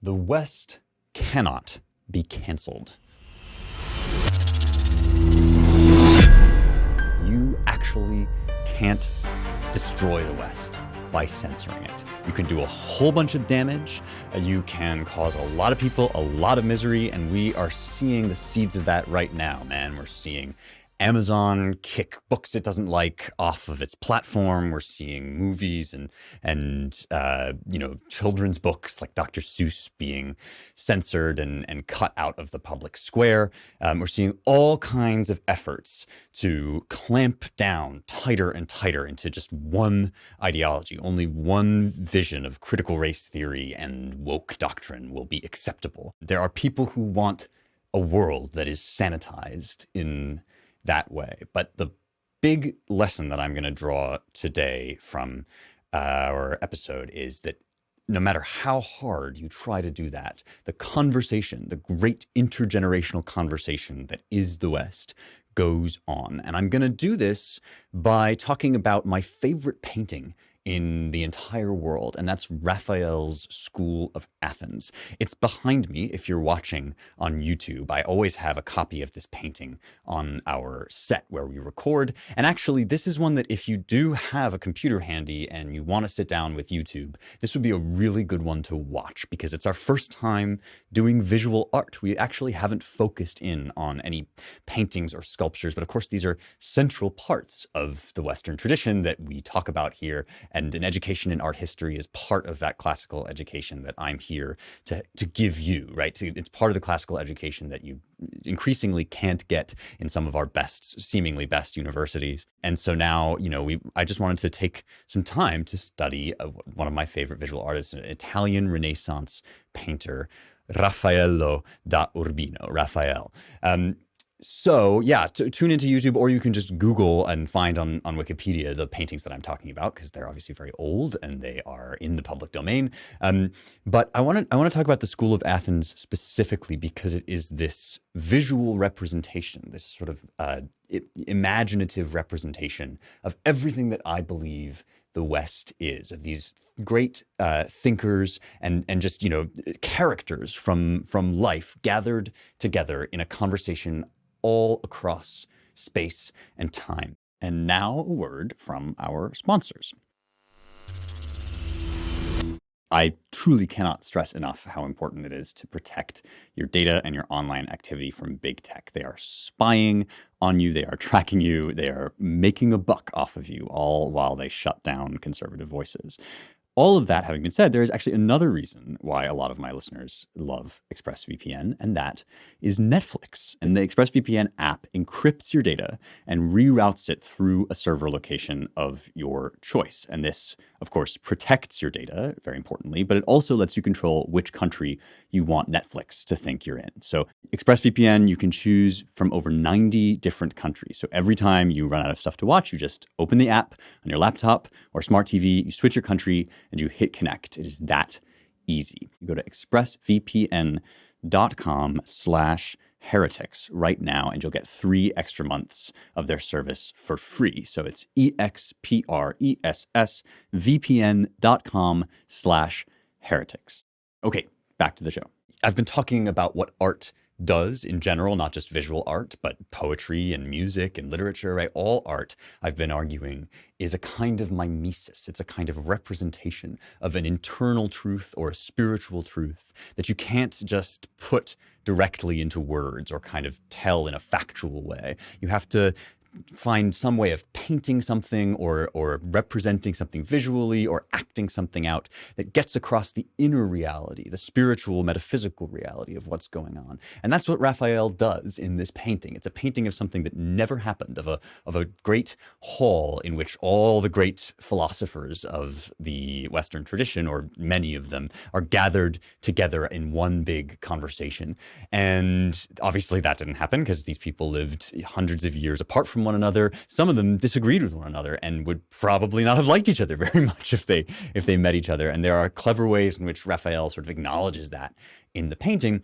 The West cannot be canceled. You actually can't destroy the West by censoring it. You can do a whole bunch of damage, you can cause a lot of people a lot of misery, and we are seeing the seeds of that right now, man. We're seeing Amazon kick books it doesn't like off of its platform. We're seeing movies and children's books like Dr. Seuss being censored and cut out of the public square. We're seeing all kinds of efforts to clamp down tighter and tighter into just one ideology. Only one vision of critical race theory and woke doctrine will be acceptable. There are people who want a world that is sanitized in that way. But the big lesson that I'm going to draw today from our episode is that no matter how hard you try to do that, the conversation, the great intergenerational conversation that is the West, goes on. And I'm going to do this by talking about my favorite painting in the entire world, and that's Raphael's School of Athens. It's behind me if you're watching on YouTube. I always have a copy of this painting on our set where we record. And actually, this is one that if you do have a computer handy and you want to sit down with YouTube, this would be a really good one to watch because it's our first time doing visual art. We actually haven't focused in on any paintings or sculptures, but of course, these are central parts of the Western tradition that we talk about here. And an education in art history is part of that classical education that I'm here to give you, right? It's part of the classical education that you increasingly can't get in some of our seemingly best universities. And so now, I just wanted to take some time to study one of my favorite visual artists, an Italian Renaissance painter, Raffaello da Urbino, Raphael. So yeah, tune into YouTube, or you can just Google and find on Wikipedia the paintings that I'm talking about, because they're obviously very old and they are in the public domain. But I want to talk about the School of Athens specifically because it is this visual representation, this sort of imaginative representation of everything that I believe the West is, of these great thinkers and just characters from life gathered together in a conversation all across space and time. And now a word from our sponsors. I truly cannot stress enough how important it is to protect your data and your online activity from big tech. They are spying on you, they are tracking you, they are making a buck off of you, all while they shut down conservative voices. All of that having been said, there is actually another reason why a lot of my listeners love ExpressVPN, and that is Netflix. And the ExpressVPN app encrypts your data and reroutes it through a server location of your choice. And this, of course, protects your data, very importantly, but it also lets you control which country you want Netflix to think you're in. So ExpressVPN, you can choose from over 90 different countries. So every time you run out of stuff to watch, you just open the app on your laptop or smart TV, you switch your country, and you hit connect. It is that easy. You go to expressvpn.com/heretics right now, and you'll get 3 extra months of their service for free. So it's expressvpn.com/heretics. Okay, back to the show. I've been talking about what art does in general, not just visual art, but poetry and music and literature, right? All art, I've been arguing, is a kind of mimesis. It's a kind of representation of an internal truth or a spiritual truth that you can't just put directly into words or kind of tell in a factual way. You have to find some way of painting something or representing something visually or acting something out that gets across the inner reality, the spiritual, metaphysical reality of what's going on. And that's what Raphael does in this painting. It's a painting of something that never happened, of a great hall in which all the great philosophers of the Western tradition, or many of them, are gathered together in one big conversation. And obviously that didn't happen because these people lived hundreds of years apart from one another. Some of them disagreed with one another and would probably not have liked each other very much if they met each other. And there are clever ways in which Raphael sort of acknowledges that in the painting.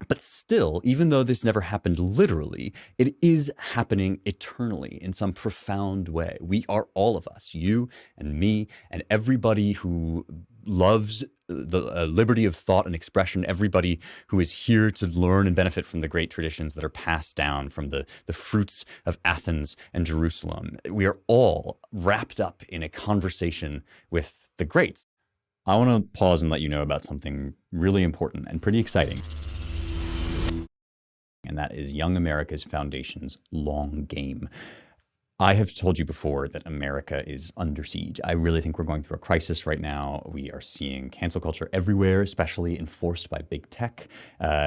But still, even though this never happened literally, it is happening eternally in some profound way. We are, all of us, you and me and everybody who loves the liberty of thought and expression, everybody who is here to learn and benefit from the great traditions that are passed down from the fruits of Athens and Jerusalem. We are all wrapped up in a conversation with the greats. I want to pause and let you know about something really important and pretty exciting. And that is Young America's Foundation's long game. I have told you before that America is under siege. I really think we're going through a crisis right now. We are seeing cancel culture everywhere, especially enforced by big tech.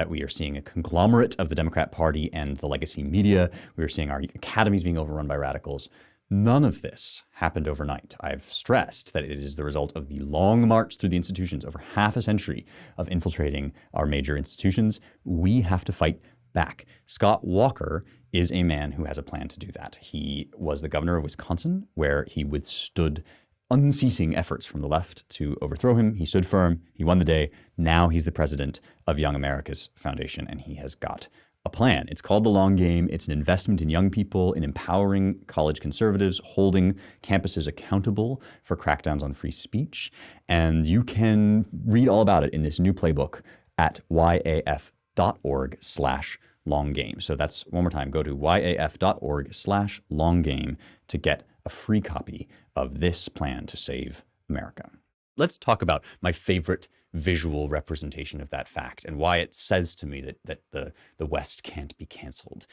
We are seeing a conglomerate of the Democrat Party and the legacy media. We are seeing our academies being overrun by radicals. None of this happened overnight. I've stressed that it is the result of the long march through the institutions, over half a century of infiltrating our major institutions. We have to fight back. Scott Walker is a man who has a plan to do that. He was the governor of Wisconsin, where he withstood unceasing efforts from the left to overthrow him. He stood firm. He won the day. Now he's the president of Young America's Foundation, and he has got a plan. It's called The Long Game. It's an investment in young people, in empowering college conservatives, holding campuses accountable for crackdowns on free speech. And you can read all about it in this new playbook at yaf.org/longgame. So that's, one more time, go to yaf.org/longgame to get a free copy of this plan to save America. Let's talk about my favorite visual representation of that fact and why it says to me that the West can't be canceled.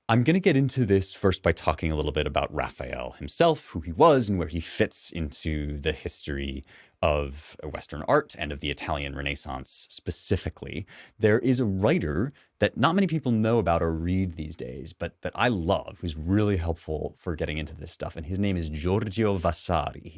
I'm going to get into this first by talking a little bit about Raphael himself, who he was and where he fits into the history of Western art and of the Italian Renaissance specifically. There is a writer that not many people know about or read these days, but that I love, who's really helpful for getting into this stuff. And his name is Giorgio Vasari.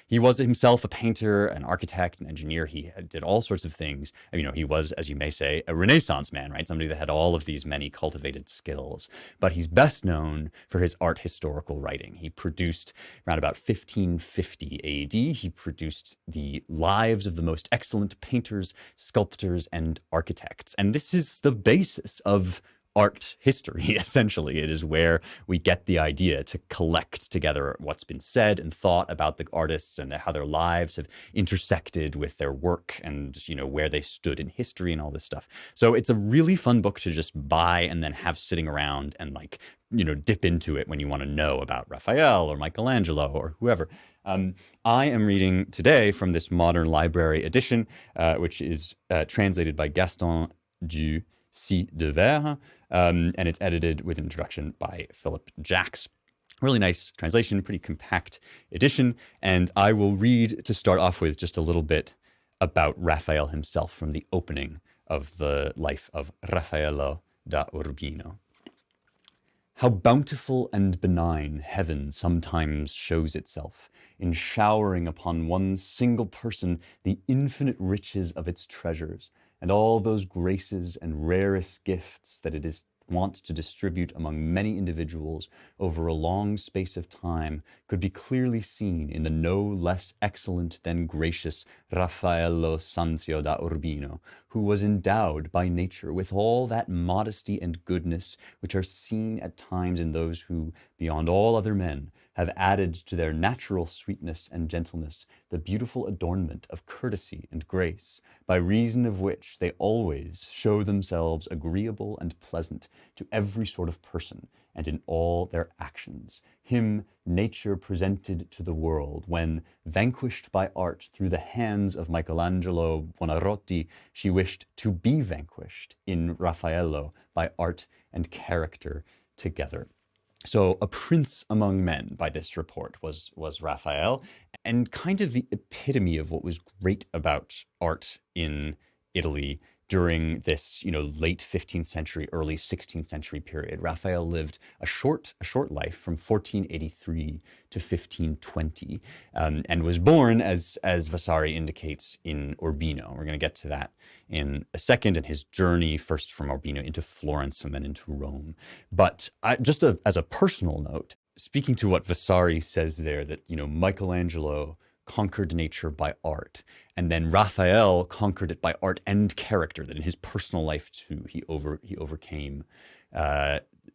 He was himself a painter, an architect, an engineer. He did all sorts of things. You know, he was, as you may say, a Renaissance man, right? Somebody that had all of these many cultivated skills. But he's best known for his art historical writing. He produced around about 1550 AD. He produced the lives of the most excellent painters, sculptors, and architects. And this is the basis of art history, essentially. It is where we get the idea to collect together what's been said and thought about the artists and how their lives have intersected with their work and, you know, where they stood in history and all this stuff. So it's a really fun book to just buy and then have sitting around and, like, you know, dip into it when you want to know about Raphael or Michelangelo or whoever. I am reading today from this modern library edition, which is translated by Gaston du de Verre, and it's edited with an introduction by Philip Jacks. Really nice translation, pretty compact edition. And I will read, to start off with, just a little bit about Raphael himself from the opening of the life of Raffaello da Urbino. How bountiful and benign heaven sometimes shows itself, in showering upon one single person the infinite riches of its treasures, and all those graces and rarest gifts that it is wont to distribute among many individuals over a long space of time, could be clearly seen in the no less excellent than gracious Raffaello Sanzio da Urbino, who was endowed by nature with all that modesty and goodness which are seen at times in those who, beyond all other men, have added to their natural sweetness and gentleness the beautiful adornment of courtesy and grace, by reason of which they always show themselves agreeable and pleasant to every sort of person, and in all their actions. Him nature presented to the world, when, vanquished by art through the hands of Michelangelo Buonarroti, she wished to be vanquished in Raffaello by art and character together. So a prince among men by this report was Raphael, and kind of the epitome of what was great about art in Italy during this, you know, late 15th century, early 16th century period. Raphael lived a short life from 1483 to 1520, and was born, as Vasari indicates, in Urbino. We're going to get to that in a second, and his journey first from Urbino into Florence and then into Rome. But as a personal note, speaking to what Vasari says there, that, you know, Michelangelo conquered nature by art. And then Raphael conquered it by art and character, that in his personal life too, he overcame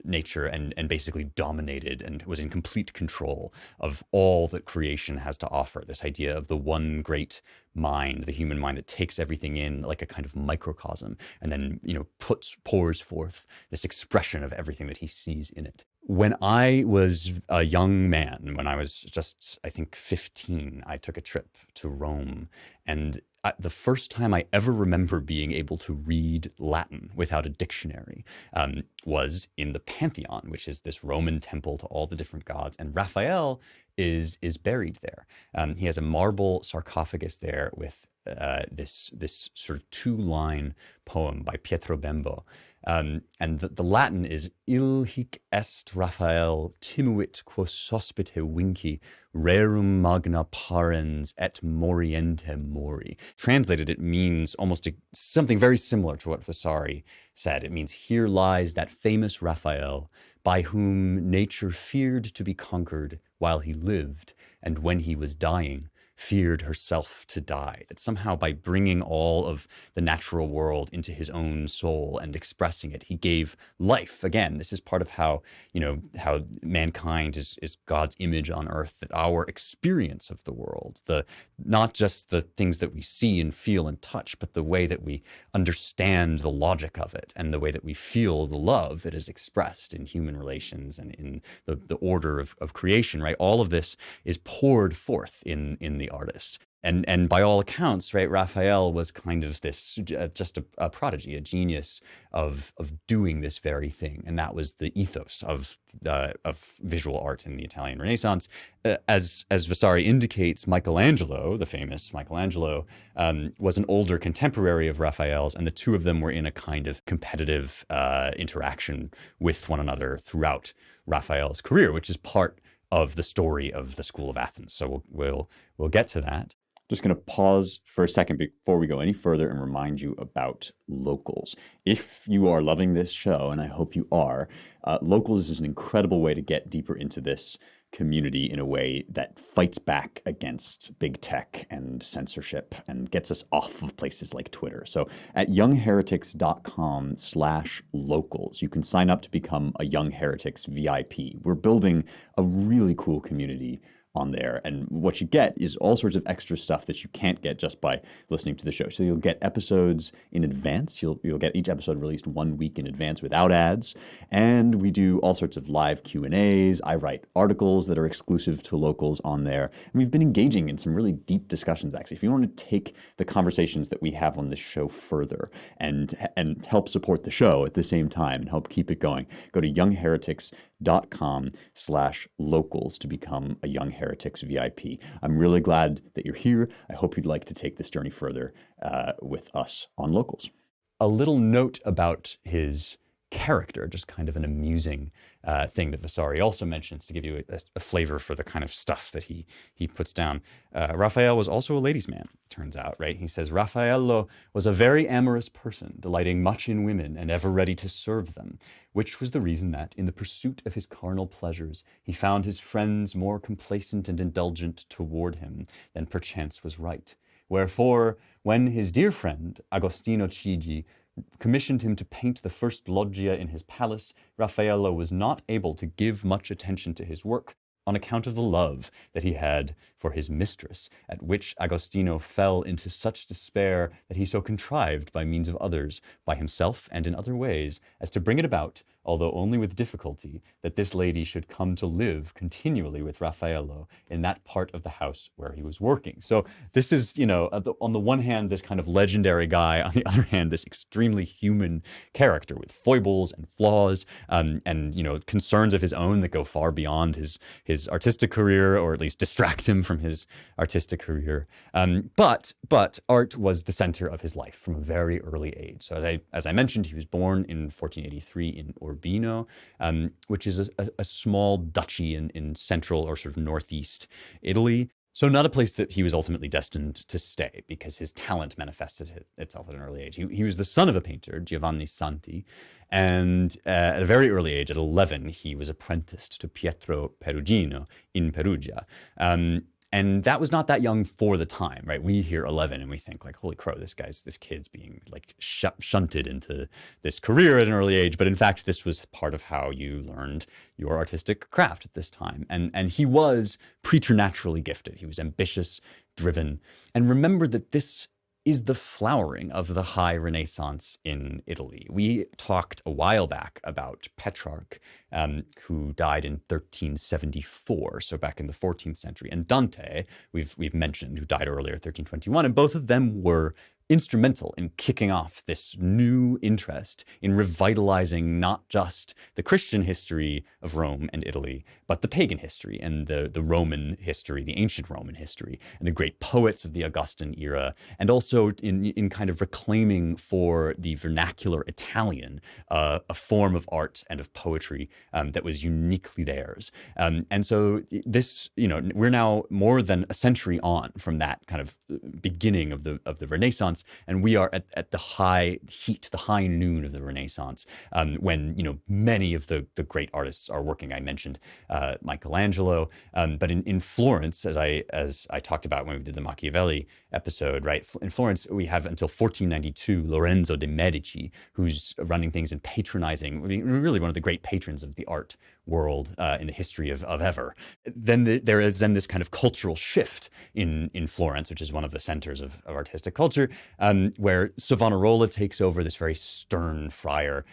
nature and basically dominated and was in complete control of all that creation has to offer. This idea of the one great mind, the human mind that takes everything in like a kind of microcosm and then, pours forth this expression of everything that he sees in it. When I was a young man, when I was just, I think, 15, I took a trip to Rome, and the first time I ever remember being able to read Latin without a dictionary was in the Pantheon, which is this Roman temple to all the different gods. And Raphael is buried there. He has a marble sarcophagus there with this sort of 2-line poem by Pietro Bembo. And the Latin is Il hic est Raphael timuit quos sospite vinci rerum magna parens et morientem mori. Translated, it means almost something very similar to what Vasari said. It means, here lies that famous Raphael, by whom nature feared to be conquered while he lived, and when he was dying, feared herself to die. That somehow by bringing all of the natural world into his own soul and expressing it, he gave life. Again, this is part of how mankind is God's image on earth, that our experience of the world, not just the things that we see and feel and touch, but the way that we understand the logic of it and the way that we feel the love that is expressed in human relations and in the order of creation, right? All of this is poured forth in the artist. And by all accounts, right, Raphael was kind of this, just a prodigy, a genius of doing this very thing. And that was the ethos of visual art in the Italian Renaissance. As Vasari indicates, Michelangelo, the famous Michelangelo, was an older contemporary of Raphael's, and the two of them were in a kind of competitive interaction with one another throughout Raphael's career, which is part of the story of the School of Athens. So we'll get to that. Just going to pause for a second before we go any further and remind you about Locals. If you are loving this show, and I hope you are, Locals is an incredible way to get deeper into this community in a way that fights back against big tech and censorship and gets us off of places like Twitter. So at youngheretics.com/locals, you can sign up to become a Young Heretics VIP. We're building a really cool community on there. And what you get is all sorts of extra stuff that you can't get just by listening to the show. So you'll get episodes in advance. You'll get each episode released 1 week in advance without ads. And we do all sorts of live Q&As. I write articles that are exclusive to Locals on there. And we've been engaging in some really deep discussions, actually. If you want to take the conversations that we have on this show further and help support the show at the same time and help keep it going, go to youngheretics.com/locals to become a Young Heretics VIP. I'm really glad that you're here. I hope you'd like to take this journey further with us on Locals. A little note about his character, just kind of an amusing thing that Vasari also mentions to give you a flavor for the kind of stuff that he puts down. Raphael was also a ladies' man, it turns out, right? He says, Raffaello was a very amorous person, delighting much in women and ever ready to serve them, which was the reason that, in the pursuit of his carnal pleasures, he found his friends more complacent and indulgent toward him than perchance was right. Wherefore, when his dear friend, Agostino Chigi, commissioned him to paint the first loggia in his palace, Raffaello was not able to give much attention to his work on account of the love that he had for his mistress, at which Agostino fell into such despair that he so contrived by means of others, by himself and in other ways, as to bring it about, although only with difficulty, that this lady should come to live continually with Raffaello in that part of the house where he was working. So this is, on the one hand, this kind of legendary guy, on the other hand, this extremely human character with foibles and flaws, and concerns of his own that go far beyond his artistic career, or at least distract him from his artistic career. But art was the center of his life from a very early age. So as I mentioned, he was born in 1483 in Urbino, which is a small duchy in central or sort of northeast Italy. So not a place that he was ultimately destined to stay, because his talent manifested itself at an early age. He was the son of a painter, Giovanni Santi, and at a very early age, at 11, he was apprenticed to Pietro Perugino in Perugia. And that was not that young for the time, right? We hear 11 and we think like, holy crow, this kid's being like shunted into this career at an early age. But in fact, this was part of how you learned your artistic craft at this time. And he was preternaturally gifted. He was ambitious, driven. And remember that this is the flowering of the high Renaissance in Italy. We talked a while back about Petrarch, who died in 1374, so back in the 14th century, and Dante, we've mentioned, who died earlier, 1321, and both of them were instrumental in kicking off this new interest in revitalizing not just the Christian history of Rome and Italy, but the pagan history and the Roman history, the ancient Roman history, and the great poets of the Augustan era, and also in kind of reclaiming for the vernacular Italian a form of art and of poetry that was uniquely theirs. And so this, we're now more than a century on from that kind of beginning of the Renaissance. And we are at the high heat, the high noon of the Renaissance, when many of the great artists are working. I mentioned Michelangelo, but in Florence, as I talked about when we did the Machiavelli episode, right? In Florence, we have until 1492 Lorenzo de' Medici, who's running things and patronizing, really one of the great patrons of the art world in the history of ever. Then there is this kind of cultural shift in Florence, which is one of the centers of artistic culture, where Savonarola takes over, this very stern friar.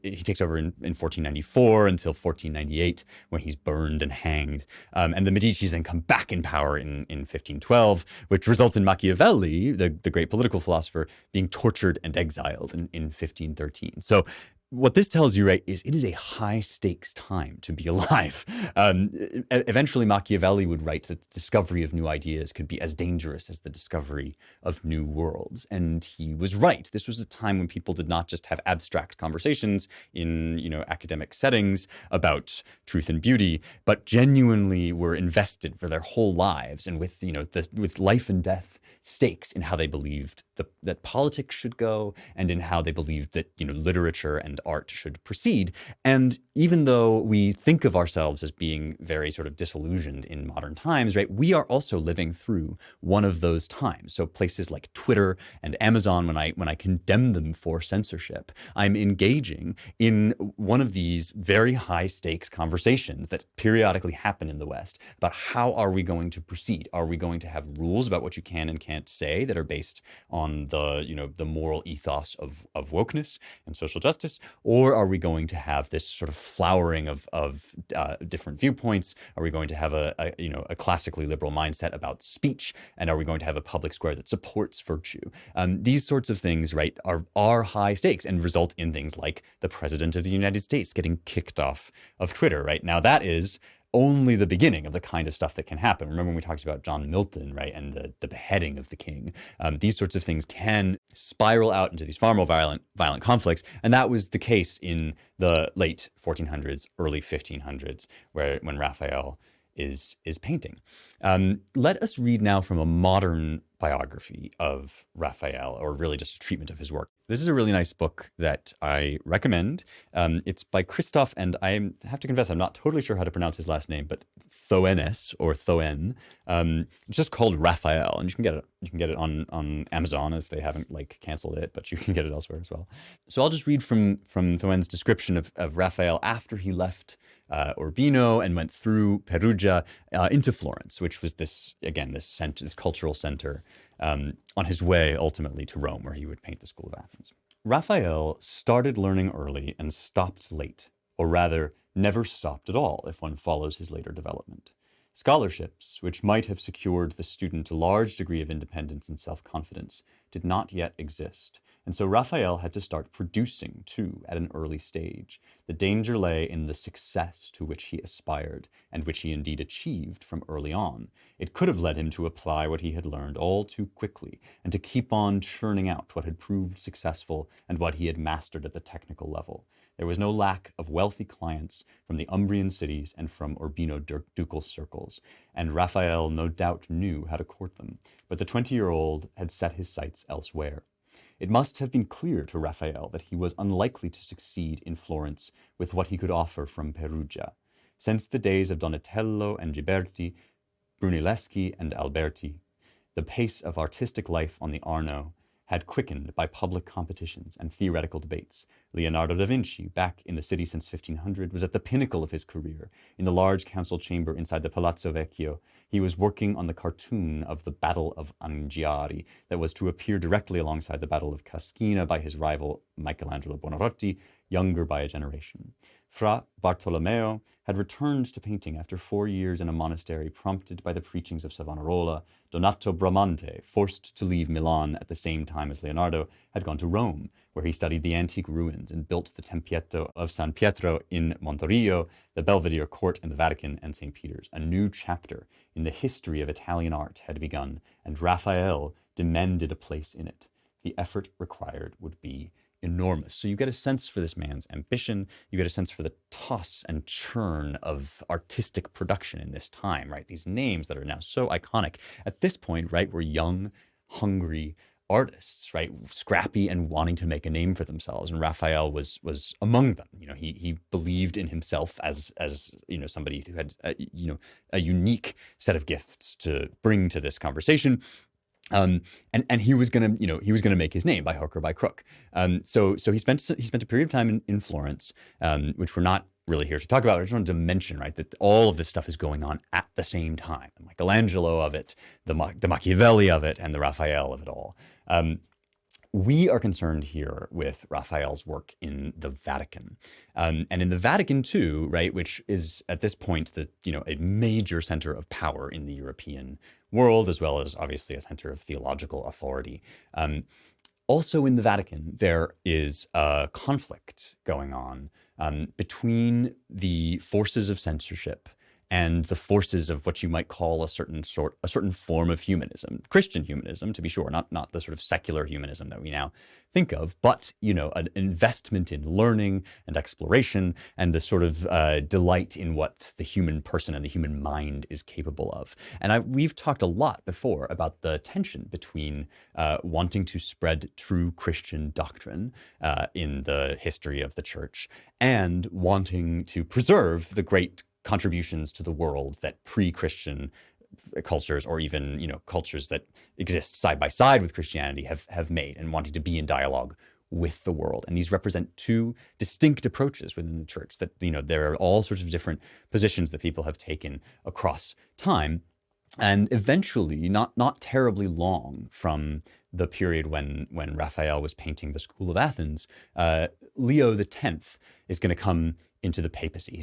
He takes over in 1494 until 1498, when he's burned and hanged. And the Medicis then come back in power in 1512, which results in Machiavelli, the great political philosopher, being tortured and exiled in 1513. So what this tells you, right, is it is a high stakes time to be alive. Eventually, Machiavelli would write that the discovery of new ideas could be as dangerous as the discovery of new worlds. And he was right. This was a time when people did not just have abstract conversations in, academic settings about truth and beauty, but genuinely were invested for their whole lives and with, with life and death stakes in how they believed that politics should go and in how they believed that, literature and art should proceed. And even though we think of ourselves as being very sort of disillusioned in modern times, right, we are also living through one of those times. So places like Twitter and Amazon, when I condemn them for censorship, I'm engaging in one of these very high stakes conversations that periodically happen in the West about how are we going to proceed? Are we going to have rules about what you can and can't say that are based on the moral ethos of wokeness and social justice, or are we going to have this sort of flowering of different viewpoints? Are we going to have a classically liberal mindset about speech, and are we going to have a public square that supports virtue? These sorts of things, right, are high stakes and result in things like the president of the United States getting kicked off of Twitter. Right now, that is only the beginning of the kind of stuff that can happen. Remember when we talked about John Milton, right, and the beheading of the king? These sorts of things can spiral out into these far more violent conflicts, and that was the case in the late 1400s, early 1500s, when Raphael is painting. Let us read now from a modern biography of Raphael, or really just a treatment of his work. This is a really nice book that I recommend. It's by Christoph, and I have to confess, I'm not totally sure how to pronounce his last name, but Thoenes or Thoen. It's just called Raphael, and you can get it on Amazon if they haven't canceled it, but you can get it elsewhere as well. So I'll just read from Thoen's description of Raphael after he left Urbino and went through Perugia into Florence, which was this cultural center, on his way ultimately to Rome, where he would paint the School of Athens. Raphael started learning early and stopped late, or rather, never stopped at all if one follows his later development. Scholarships, which might have secured the student a large degree of independence and self-confidence, did not yet exist, and so Raphael had to start producing, too, at an early stage. The danger lay in the success to which he aspired, and which he indeed achieved from early on. It could have led him to apply what he had learned all too quickly, and to keep on churning out what had proved successful and what he had mastered at the technical level. There was no lack of wealthy clients from the Umbrian cities and from Urbino ducal circles, and Raphael no doubt knew how to court them, but the 20-year-old had set his sights elsewhere. It must have been clear to Raphael that he was unlikely to succeed in Florence with what he could offer from Perugia. Since the days of Donatello and Ghiberti, Brunelleschi and Alberti. The pace of artistic life on the Arno had quickened by public competitions and theoretical debates. Leonardo da Vinci, back in the city since 1500, was at the pinnacle of his career. In the large council chamber inside the Palazzo Vecchio, he was working on the cartoon of the Battle of Anghiari that was to appear directly alongside the Battle of Cascina by his rival Michelangelo Buonarroti, younger by a generation. Fra Bartolomeo had returned to painting after 4 years in a monastery prompted by the preachings of Savonarola. Donato Bramante, forced to leave Milan at the same time as Leonardo, had gone to Rome, where he studied the antique ruins and built the Tempietto of San Pietro in Montorio, the Belvedere Court in the Vatican, and St. Peter's. A new chapter in the history of Italian art had begun, and Raphael demanded a place in it. The effort required would be enormous. So you get a sense for this man's ambition, you get a sense for the toss and churn of artistic production in this time, right? These names that are now so iconic. At this point, right, we're young, hungry artists, right? Scrappy and wanting to make a name for themselves. And Raphael was among them. You know, he believed in himself as you know, somebody who had a unique set of gifts to bring to this conversation. And he was gonna make his name by hook or by crook. So he spent a period of time in Florence, which we're not really here to talk about. I just wanted to mention, right, that all of this stuff is going on at the same time. The Michelangelo of it, the Machiavelli of it, and the Raphael of it all. We are concerned here with Raphael's work in the Vatican, and in the Vatican too, right, which is at this point a major center of power in the European world, as well as obviously a center of theological authority. Also in the Vatican, there is a conflict going on between the forces of censorship and the forces of what you might call a certain form of humanism, Christian humanism, to be sure, not the sort of secular humanism that we now think of, but an investment in learning and exploration and a sort of delight in what the human person and the human mind is capable of. And we've talked a lot before about the tension between wanting to spread true Christian doctrine in the history of the church and wanting to preserve the great contributions to the world that pre-Christian cultures, or even cultures that exist side by side with Christianity, have made, and wanting to be in dialogue with the world. And these represent two distinct approaches within the church. That there are all sorts of different positions that people have taken across time. And eventually, not terribly long from the period when Raphael was painting the School of Athens, Leo X is going to come into the papacy.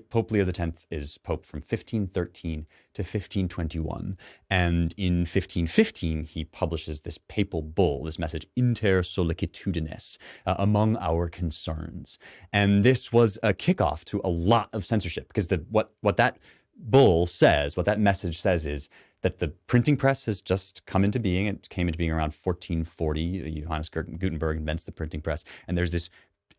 Pope Leo X is pope from 1513 to 1521. And in 1515, he publishes this papal bull, this message, Inter Solicitudines, among our concerns. And this was a kickoff to a lot of censorship, because what that bull says, what that message says, is that the printing press has just come into being. It came into being around 1440. Johannes Gutenberg invents the printing press, and there's this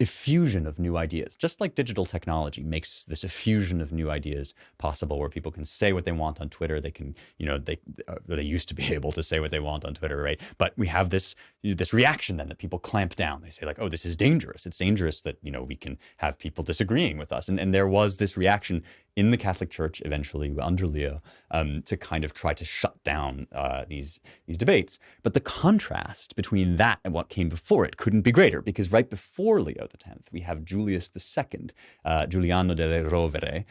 effusion of new ideas. Just like digital technology makes this effusion of new ideas possible, where people can say what they want on Twitter. They can, they used to be able to say what they want on Twitter, right? But we have this reaction then that people clamp down. They say, like, oh, this is dangerous. It's dangerous that, we can have people disagreeing with us. And there was this reaction in the Catholic Church eventually under Leo to kind of try to shut down these debates. But the contrast between that and what came before it couldn't be greater, because right before Leo X, we have Julius II, Giuliano delle Rovere,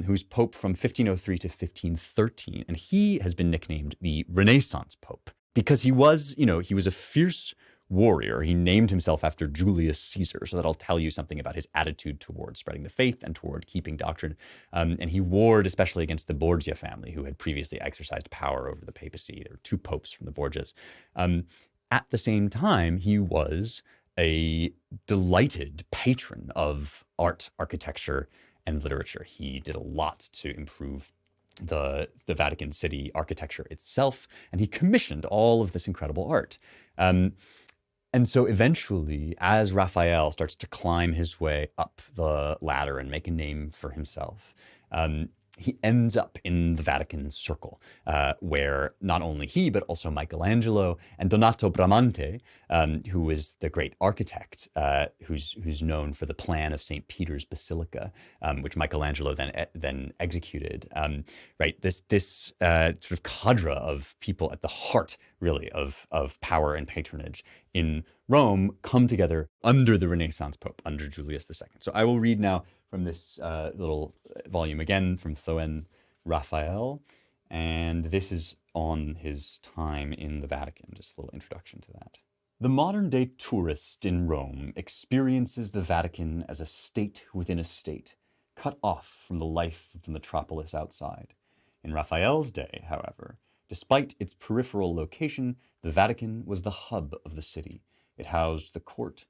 who's pope from 1503 to 1513. And he has been nicknamed the Renaissance Pope because he was a fierce warrior. He named himself after Julius Caesar, so that'll tell you something about his attitude toward spreading the faith and toward keeping doctrine. And he warred especially against the Borgia family, who had previously exercised power over the papacy. There were two popes from the Borgias. At the same time, he was a delighted patron of art, architecture, and literature. He did a lot to improve the Vatican City architecture itself, and he commissioned all of this incredible art. And so eventually, as Raphael starts to climb his way up the ladder and make a name for himself, he ends up in the Vatican Circle, where not only he, but also Michelangelo and Donato Bramante, who was the great architect, who's known for the plan of St. Peter's Basilica, which Michelangelo then executed. Right, this sort of cadre of people at the heart, really, of power and patronage in Rome come together under the Renaissance Pope, under Julius II. So I will read now from this little volume again from Thoen Raphael, and this is on his time in the Vatican, just a little introduction to that. The modern-day tourist in Rome experiences the Vatican as a state within a state, cut off from the life of the metropolis outside. In Raphael's day, however, despite its peripheral location, the Vatican was the hub of the city. It housed the court.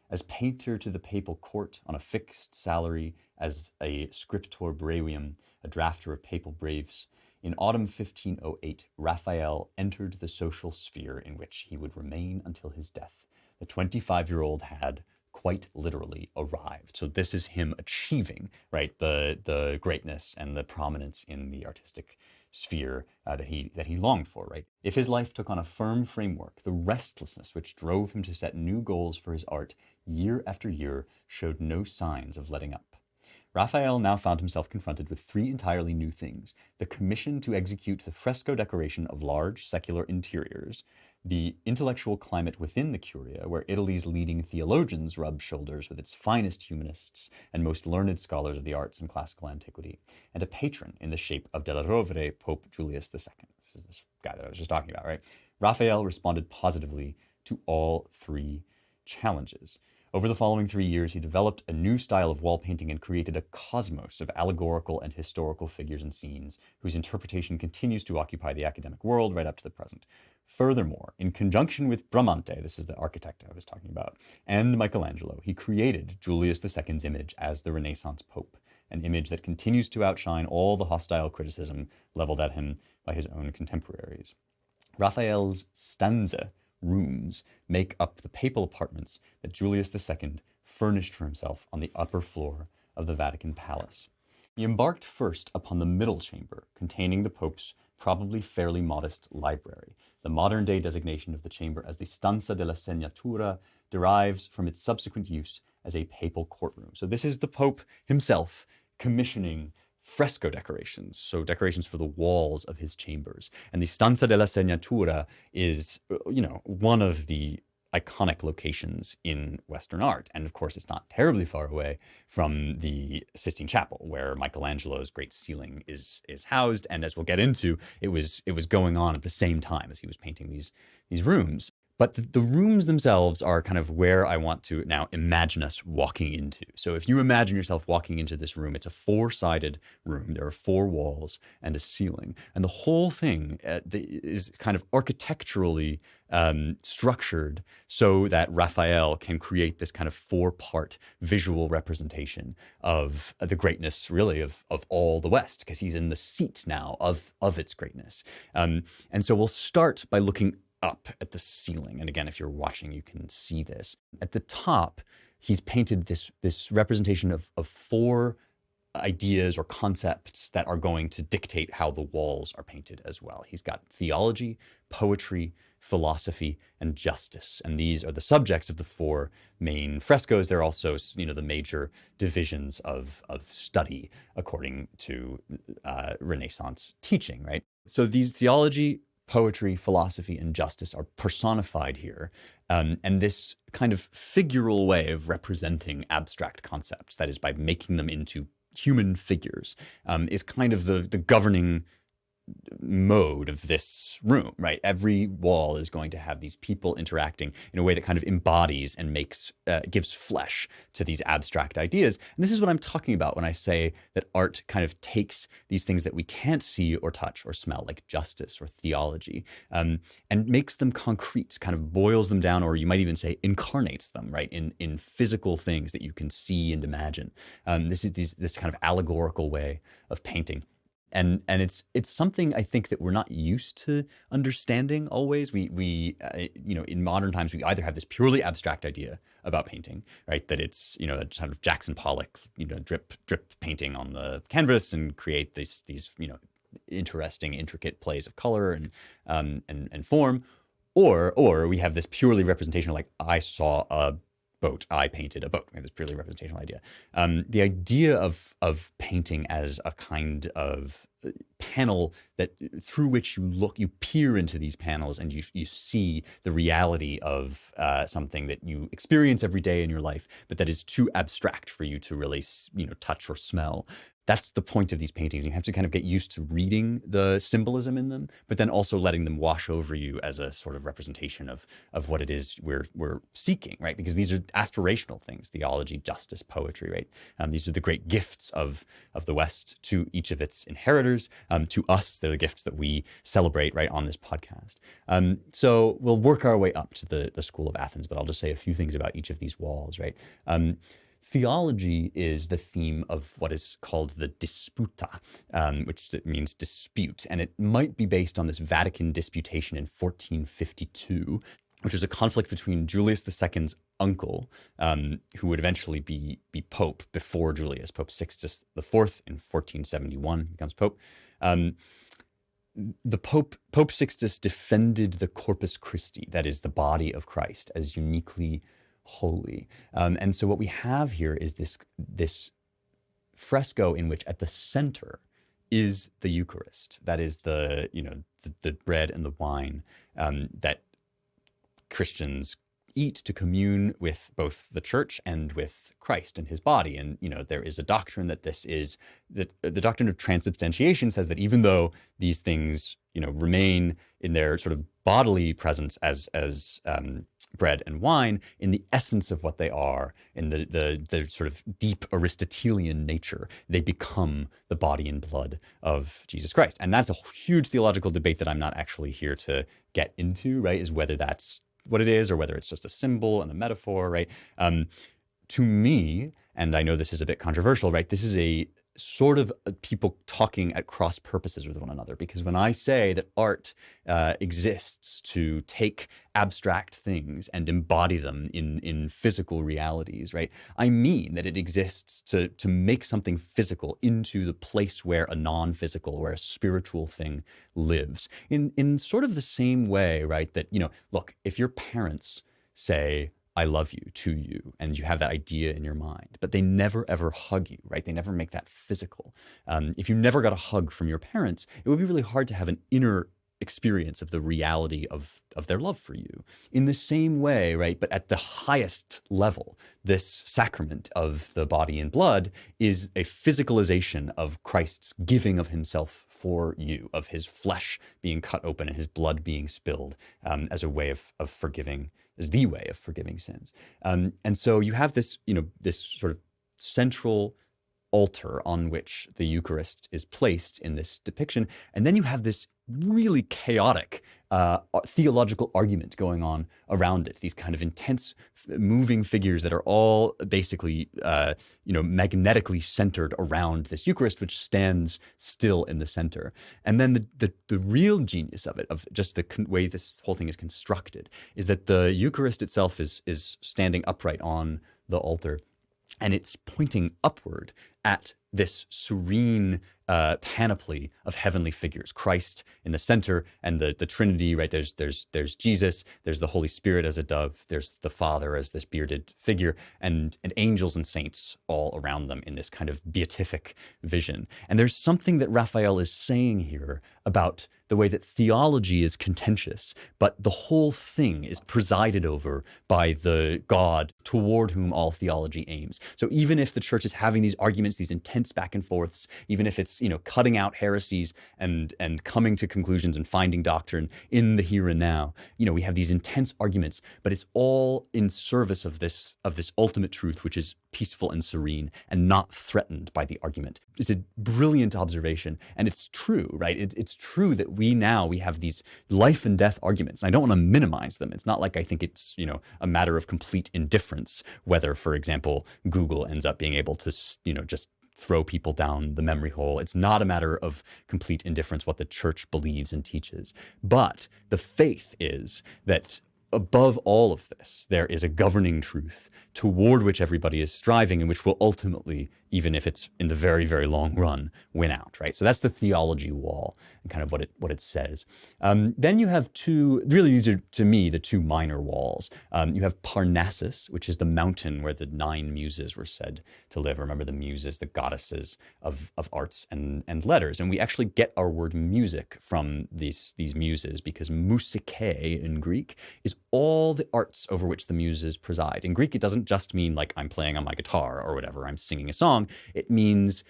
As painter to the papal court on a fixed salary, as a scriptor brevium, a drafter of papal briefs, in autumn 1508, Raphael entered the social sphere in which he would remain until his death. The 25-year-old had quite literally arrived. So this is him achieving, right, the greatness and the prominence in the artistic sphere that he longed for, right? If his life took on a firm framework, the restlessness which drove him to set new goals for his art year after year showed no signs of letting up. Raphael now found himself confronted with three entirely new things: the commission to execute the fresco decoration of large secular interiors, the intellectual climate within the Curia, where Italy's leading theologians rubbed shoulders with its finest humanists and most learned scholars of the arts and classical antiquity, and a patron in the shape of Della Rovere, Pope Julius II. This is this guy that I was just talking about, right? Raphael responded positively to all three challenges. Over the following 3 years, he developed a new style of wall painting and created a cosmos of allegorical and historical figures and scenes, whose interpretation continues to occupy the academic world right up to the present. Furthermore, in conjunction with Bramante, this is the architect I was talking about, and Michelangelo, he created Julius II's image as the Renaissance Pope, an image that continues to outshine all the hostile criticism leveled at him by his own contemporaries. Raphael's stanza rooms make up the papal apartments that Julius II furnished for himself on the upper floor of the Vatican Palace. He embarked first upon the middle chamber, containing the Pope's probably fairly modest library. The modern-day designation of the chamber as the Stanza della Segnatura derives from its subsequent use as a papal courtroom. So this is the Pope himself commissioning fresco decorations, so decorations for the walls of his chambers. And the Stanza della Segnatura is, one of the iconic locations in Western art. And of course, it's not terribly far away from the Sistine Chapel, where Michelangelo's great ceiling is housed. And as we'll get into, it was going on at the same time as he was painting these rooms. But the rooms themselves are kind of where I want to now imagine us walking into. So if you imagine yourself walking into this room, it's a four-sided room. There are four walls and a ceiling. And the whole thing is kind of architecturally structured so that Raphael can create this kind of four-part visual representation of the greatness, really, of all the West, because he's in the seat now of its greatness. And so we'll start by looking up at the ceiling. And again, if you're watching, you can see this. At the top, he's painted this representation of four ideas or concepts that are going to dictate how the walls are painted as well. He's got theology, poetry, philosophy, and justice. And these are the subjects of the four main frescoes. They're also, the major divisions of study according to Renaissance teaching, right? So these theology, poetry, philosophy, and justice are personified here. And this kind of figural way of representing abstract concepts, that is by making them into human figures, is kind of the governing mode of this room, right? Every wall is going to have these people interacting in a way that kind of embodies and gives flesh to these abstract ideas. And this is what I'm talking about when I say that art kind of takes these things that we can't see or touch or smell, like justice or theology, and makes them concrete, kind of boils them down, or you might even say incarnates them, right, in physical things that you can see and imagine. This is this kind of allegorical way of painting. And it's something I think that we're not used to understanding always. In modern times we either have this purely abstract idea about painting, right? That it's a kind of Jackson Pollock, drip painting on the canvas and create these interesting, intricate plays of color and form, or we have this purely representational, like I saw a boat, I painted a boat. We have this purely representational idea. The idea of painting as a kind of panel that through which you peer into these panels and you see the reality of something that you experience every day in your life, but that is too abstract for you to really touch or smell. That's the point of these paintings. You have to kind of get used to reading the symbolism in them, but then also letting them wash over you as a sort of representation of what it is we're seeking, right? Because these are aspirational things: theology, justice, poetry, right? These are the great gifts of the West to each of its inheritors. To us, they're the gifts that we celebrate right on this podcast. So we'll work our way up to the School of Athens, but I'll just say a few things about each of these walls, right? Theology is the theme of what is called the Disputa, which means dispute. And it might be based on this Vatican disputation in 1452, which was a conflict between Julius II's uncle, who would eventually be Pope before Julius, Pope Sixtus IV in 1471 becomes Pope. The Pope Sixtus defended the Corpus Christi, that is the body of Christ, as uniquely holy. And so what we have here is this fresco in which at the center is the Eucharist. That is the bread and the wine that Christians eat to commune with both the church and with Christ and his body. And, there is a doctrine that the doctrine of transubstantiation says that even though these things, remain in their sort of bodily presence as bread and wine, in the essence of what they are, in the sort of deep Aristotelian nature, they become the body and blood of Jesus Christ. And that's a huge theological debate that I'm not actually here to get into, right? Is whether that's what it is or whether it's just a symbol and a metaphor, right? To me, and I know this is a bit controversial, right? This is a sort of people talking at cross purposes with one another, because when I say that art exists to take abstract things and embody them in physical realities, right? I mean that it exists to make something physical into the place where a non-physical, where a spiritual thing lives. In sort of the same way, right? That, look, if your parents say, I love you to you, and you have that idea in your mind, but they never ever hug you, right? They never make that physical. If you never got a hug from your parents, it would be really hard to have an inner experience of the reality of their love for you. In the same way, right, but at the highest level, this sacrament of the body and blood is a physicalization of Christ's giving of himself for you, of his flesh being cut open and his blood being spilled as a way of forgiving, as the way of forgiving sins. And so you have this, this sort of central altar on which the Eucharist is placed in this depiction. And then you have this really chaotic theological argument going on around it. These kind of intense moving figures that are all basically, magnetically centered around this Eucharist, which stands still in the center. And then the real genius of it, of just the way this whole thing is constructed, is that the Eucharist itself is standing upright on the altar, and it's pointing upward at this serene panoply of heavenly figures, Christ in the center, and the Trinity, right? There's Jesus, there's the Holy Spirit as a dove, there's the Father as this bearded figure, and angels and saints all around them in this kind of beatific vision. And there's something that Raphael is saying here about the way that theology is contentious, but the whole thing is presided over by the God toward whom all theology aims. So even if the church is having these arguments, these intense back and forths, even if it's, cutting out heresies and coming to conclusions and finding doctrine in the here and now, we have these intense arguments, but it's all in service of this ultimate truth, which is peaceful and serene and not threatened by the argument. It's a brilliant observation, and it's true, right? It's true that we have these life and death arguments, and I don't want to minimize them. It's not like I think it's, a matter of complete indifference whether, for example, Google ends up being able to, just throw people down the memory hole. It's not a matter of complete indifference what the church believes and teaches. But the faith is that above all of this, there is a governing truth toward which everybody is striving and which will ultimately, even if it's in the very, very long run, win out, right? So that's the theology wall and kind of what it says. Then you have two, really these are, to me, the two minor walls. You have Parnassus, which is the mountain where the 9 muses were said to live. Remember the muses, the goddesses of arts and letters. And we actually get our word music from these muses because musike in Greek is all the arts over which the muses preside. In Greek, it doesn't just mean like I'm playing on my guitar or whatever, I'm singing a song. It means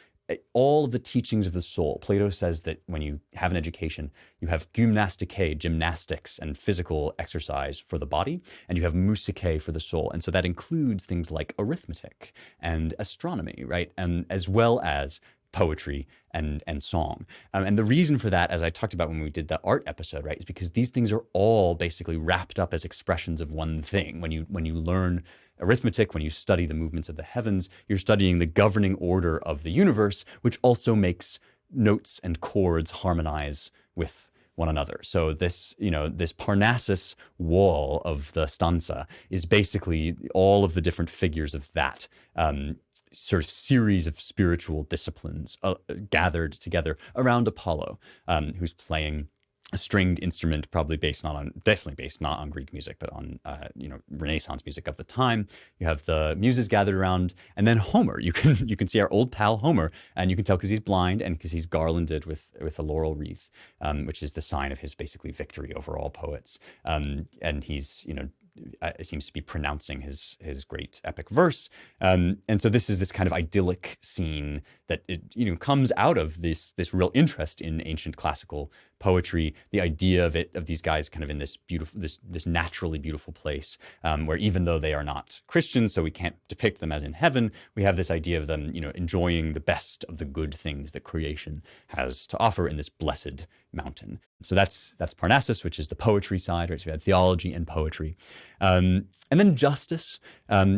all of the teachings of the soul. Plato says that when you have an education, you have gymnastike, gymnastics and physical exercise for the body, and you have musike for the soul. And so that includes things like arithmetic and astronomy, right? And as well as poetry and song. And the reason for that, as I talked about when we did the art episode, right, is because these things are all basically wrapped up as expressions of one thing. When you learn arithmetic, when you study the movements of the heavens, you're studying the governing order of the universe, which also makes notes and chords harmonize with one another. So this, this Parnassus wall of the stanza is basically all of the different figures of that sort of series of spiritual disciplines gathered together around Apollo, who's playing a stringed instrument, probably definitely based not on Greek music, but on Renaissance music of the time. You have the muses gathered around, and then Homer. You can see our old pal Homer, and you can tell because he's blind and because he's garlanded with a laurel wreath, which is the sign of his basically victory over all poets. And he's seems to be pronouncing his great epic verse, and so this is this kind of idyllic scene that comes out of this real interest in ancient classical poetry. The idea of these guys kind of in this beautiful, this naturally beautiful place, where even though they are not Christians, so we can't depict them as in heaven, we have this idea of them enjoying the best of the good things that creation has to offer in this blessed mountain. So that's Parnassus, which is the poetry side, right? So we had theology and poetry. And then justice,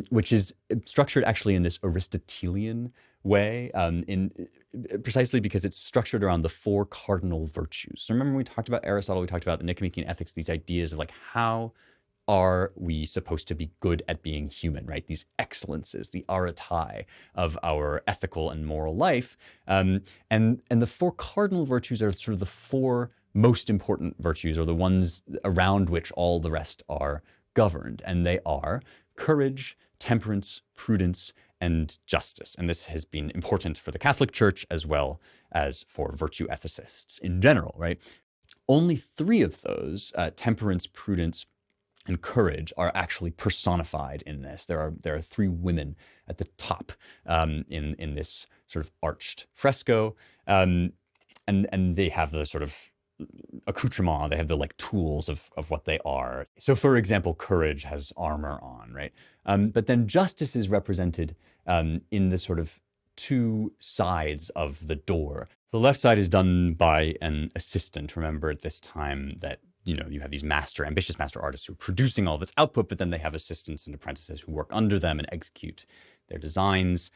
which is structured actually in this Aristotelian way, precisely because it's structured around the 4 cardinal virtues. So remember when we talked about Aristotle, we talked about the Nicomachean Ethics, these ideas of like how are we supposed to be good at being human, right? These excellences, the arete of our ethical and moral life. And the 4 cardinal virtues are sort of the 4 most important virtues, or the ones around which all the rest are governed. And they are courage, temperance, prudence, and justice. And this has been important for the Catholic Church as well as for virtue ethicists in general, right? Only 3 of those, temperance, prudence, and courage, are actually personified in this. There are 3 women at the top in this sort of arched fresco, and they have the sort of accoutrement, they have the like tools of what they are. So for example, courage has armor on, right? But then justice is represented in the sort of 2 sides of the door. The left side is done by an assistant. Remember at this time that you have these ambitious master artists who are producing all this output, but then they have assistants and apprentices who work under them and execute their designs.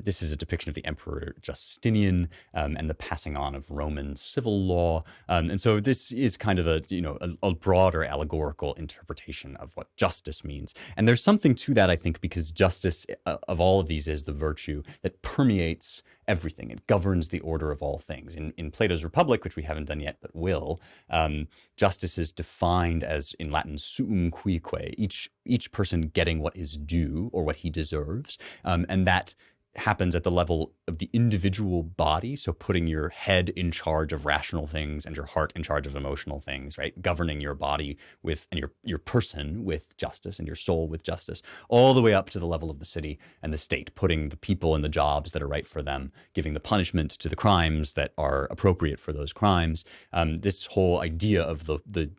This is a depiction of the Emperor Justinian and the passing on of Roman civil law. And so this is kind of a broader allegorical interpretation of what justice means. And there's something to that, I think, because justice of all of these is the virtue that permeates everything. It governs the order of all things. In Plato's Republic, which we haven't done yet but will, justice is defined as, in Latin, suum cuique, each person getting what is due or what he deserves. And that happens at the level of the individual body. So putting your head in charge of rational things and your heart in charge of emotional things, right? Governing your body and your person with justice and your soul with justice, all the way up to the level of the city and the state, putting the people in the jobs that are right for them, giving the punishment to the crimes that are appropriate for those crimes. This whole idea of the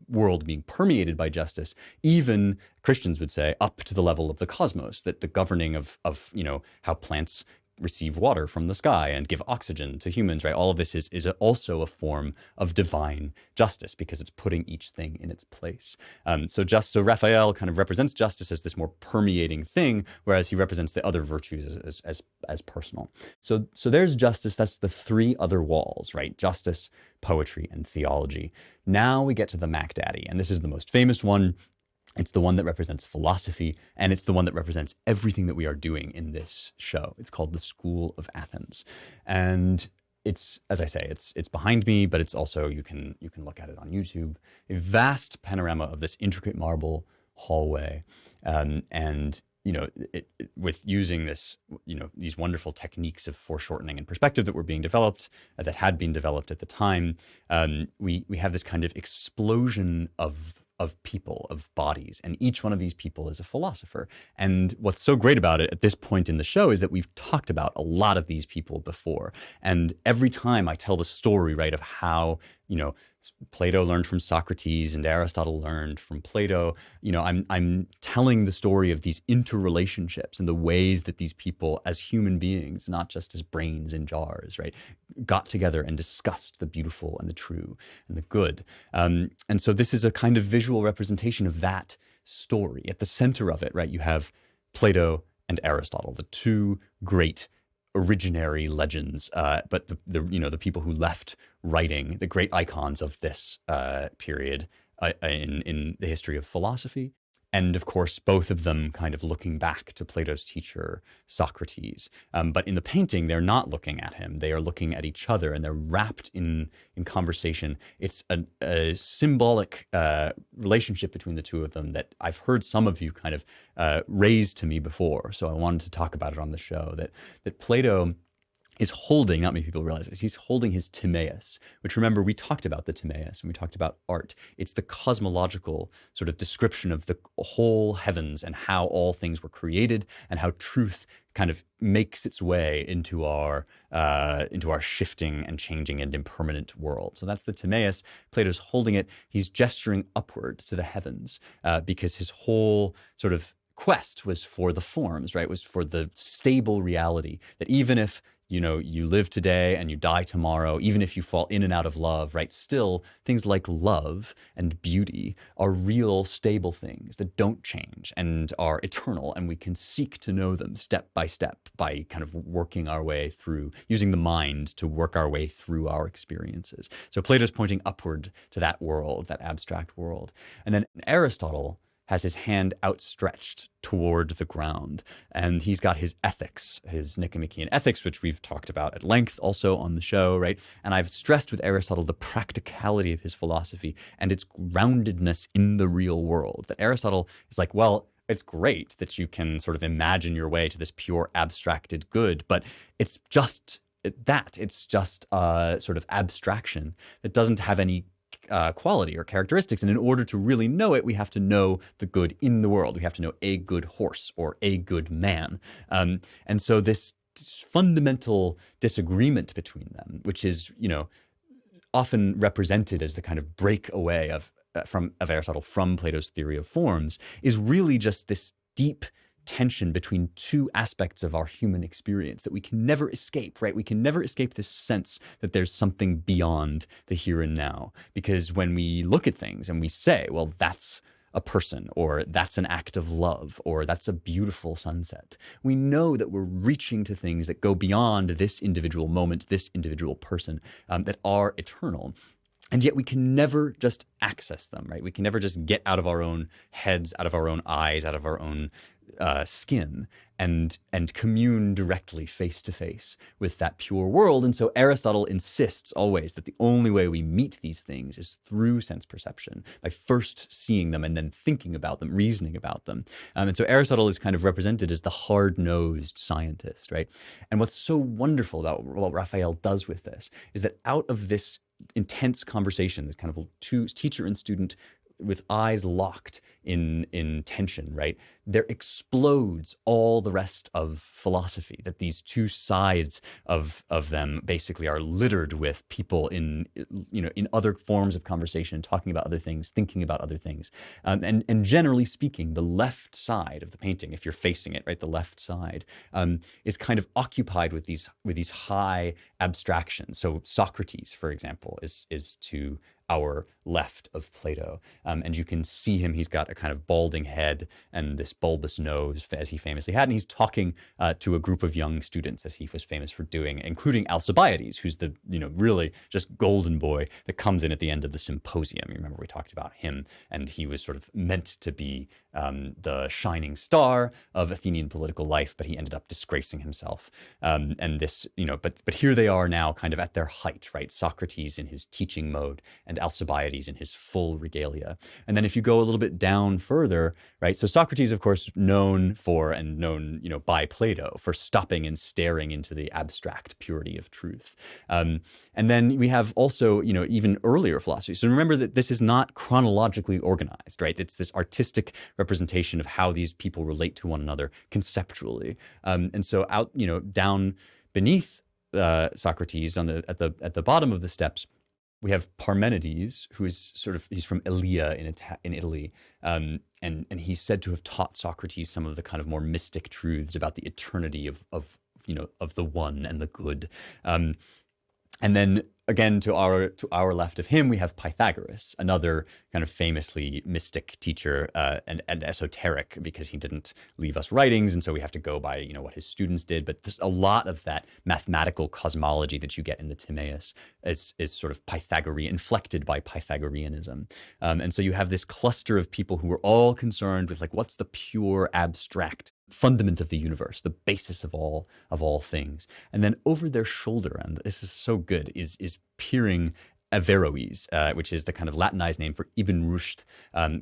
world being permeated by justice, even Christians would say up to the level of the cosmos, that the governing of how plants receive water from the sky and give oxygen to humans, right? All of this is also a form of divine justice because it's putting each thing in its place. So Raphael kind of represents justice as this more permeating thing, whereas he represents the other virtues as personal. So there's justice. That's the three other walls, right? Justice, poetry, and theology. Now we get to the Mac Daddy, and this is the most famous one. It's the one that represents philosophy, and it's the one that represents everything that we are doing in this show. It's called the School of Athens. And it's, as I say, it's behind me, but it's also, you can look at it on YouTube, a vast panorama of this intricate marble hallway. And with using this, these wonderful techniques of foreshortening and perspective that were being developed, that had been developed at the time, we have this kind of explosion of people, of bodies, and each one of these people is a philosopher. And what's so great about it at this point in the show is that we've talked about a lot of these people before. And every time I tell the story, right, of how, Plato learned from Socrates and Aristotle learned from Plato, I'm telling the story of these interrelationships and the ways that these people as human beings, not just as brains in jars, right, got together and discussed the beautiful and the true and the good. And so this is a kind of visual representation of that story. At the center of it, right, you have Plato and Aristotle, the two great originary legends, but the people who left writing, the great icons of this period in the history of philosophy. And of course, both of them kind of looking back to Plato's teacher, Socrates. But in the painting, they're not looking at him. They are looking at each other, and they're wrapped in conversation. It's a symbolic relationship between the two of them that I've heard some of you kind of raise to me before. So I wanted to talk about it on the show, that Plato is holding, not many people realize this, he's holding his Timaeus, which, remember, we talked about the Timaeus when we talked about art. It's the cosmological sort of description of the whole heavens and how all things were created and how truth kind of makes its way into our shifting and changing and impermanent world. So that's the Timaeus. Plato's holding it. He's gesturing upward to the heavens because his whole sort of quest was for the forms, right? Was for the stable reality that even if you live today and you die tomorrow, even if you fall in and out of love, right? Still, things like love and beauty are real, stable things that don't change and are eternal, and we can seek to know them step by kind of working our way through, using the mind to work our way through our experiences. So Plato's pointing upward to that world, that abstract world. And then Aristotle has his hand outstretched toward the ground. And he's got his ethics, his Nicomachean ethics, which we've talked about at length also on the show, right? And I've stressed with Aristotle the practicality of his philosophy and its groundedness in the real world. That Aristotle is like, well, it's great that you can sort of imagine your way to this pure abstracted good, but it's just that. It's just a sort of abstraction that doesn't have any quality or characteristics. And in order to really know it, we have to know the good in the world. We have to know a good horse or a good man. And so this fundamental disagreement between them, which is, often represented as the kind of breakaway of Aristotle from Plato's theory of forms, is really just this deep tension between two aspects of our human experience that we can never escape, right? We can never escape this sense that there's something beyond the here and now. Because when we look at things and we say, well, that's a person, or that's an act of love, or that's a beautiful sunset, we know that we're reaching to things that go beyond this individual moment, this individual person, that are eternal. And yet we can never just access them, right? We can never just get out of our own heads, out of our own eyes, out of our own skin and commune directly face to face with that pure world. And so Aristotle insists always that the only way we meet these things is through sense perception, by first seeing them and then thinking about them, reasoning about them. And so Aristotle is kind of represented as the hard-nosed scientist, right? And what's so wonderful about what Raphael does with this is that out of this intense conversation, this kind of teacher and student with eyes locked in tension, right? there explodes all the rest of philosophy, that these two sides of them basically are littered with people in other forms of conversation, talking about other things, thinking about other things. And generally speaking, the left side of the painting, if you're facing it, right, the left side, is kind of occupied with these high abstractions. So Socrates, for example, is to our left of Plato. And you can see him, he's got a kind of balding head and this bulbous nose, as he famously had. And he's talking to a group of young students, as he was famous for doing, including Alcibiades, who's the, really just golden boy that comes in at the end of the symposium. You remember we talked about him, and he was sort of meant to be the shining star of Athenian political life, but he ended up disgracing himself. And this, but here they are now kind of at their height, right? Socrates in his teaching mode and Alcibiades in his full regalia. And then if you go a little bit down further, right? So Socrates, of course, known by Plato for stopping and staring into the abstract purity of truth. And then we have also, even earlier philosophy. So remember that this is not chronologically organized, right? It's this artistic representation of how these people relate to one another conceptually. And so down beneath Socrates at the bottom of the steps, we have Parmenides, who is he's from Elea in Italy, and he's said to have taught Socrates some of the kind of more mystic truths about the eternity of the one and the good. And then again, to our left of him, we have Pythagoras, another kind of famously mystic teacher and esoteric, because he didn't leave us writings, and so we have to go by what his students did. But there's a lot of that mathematical cosmology that you get in the Timaeus is sort of Pythagorean, inflected by Pythagoreanism. And so you have this cluster of people who are all concerned with what's the pure abstract fundament of the universe, the basis of all things. And then over their shoulder, and this is so good, is peering Averroes, which is the kind of Latinized name for Ibn Rushd,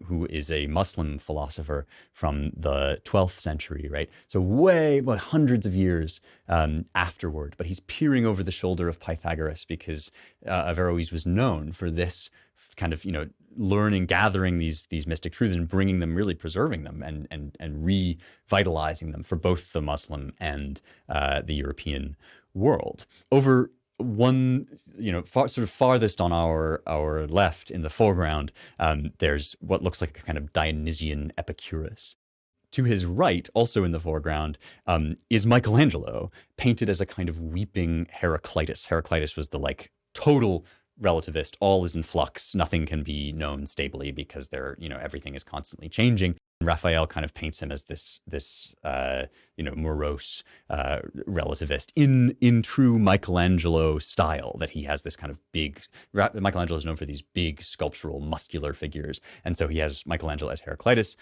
who is a Muslim philosopher from the 12th century, right? So hundreds of years afterward. But he's peering over the shoulder of Pythagoras because Averroes was known for this kind of, learning, gathering these mystic truths and bringing them, really preserving them and revitalizing them for both the Muslim and the European world. Over one, farthest on our left in the foreground, there's what looks like a kind of Dionysian Epicurus. To his right, also in the foreground, is Michelangelo, painted as a kind of weeping Heraclitus. Heraclitus was the total relativist. All is in flux. Nothing can be known stably because everything is constantly changing. Raphael kind of paints him as this morose relativist in true Michelangelo style, that he has this kind of big. Michelangelo is known for these big sculptural, muscular figures, and so he has Michelangelo as Heraclitus.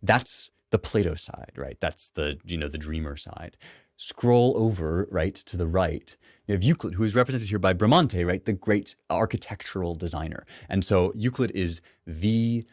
That's the Plato side, right? That's the the dreamer side. Scroll over right to the right. You have Euclid, who is represented here by Bramante, right? The great architectural designer. And so Euclid is the,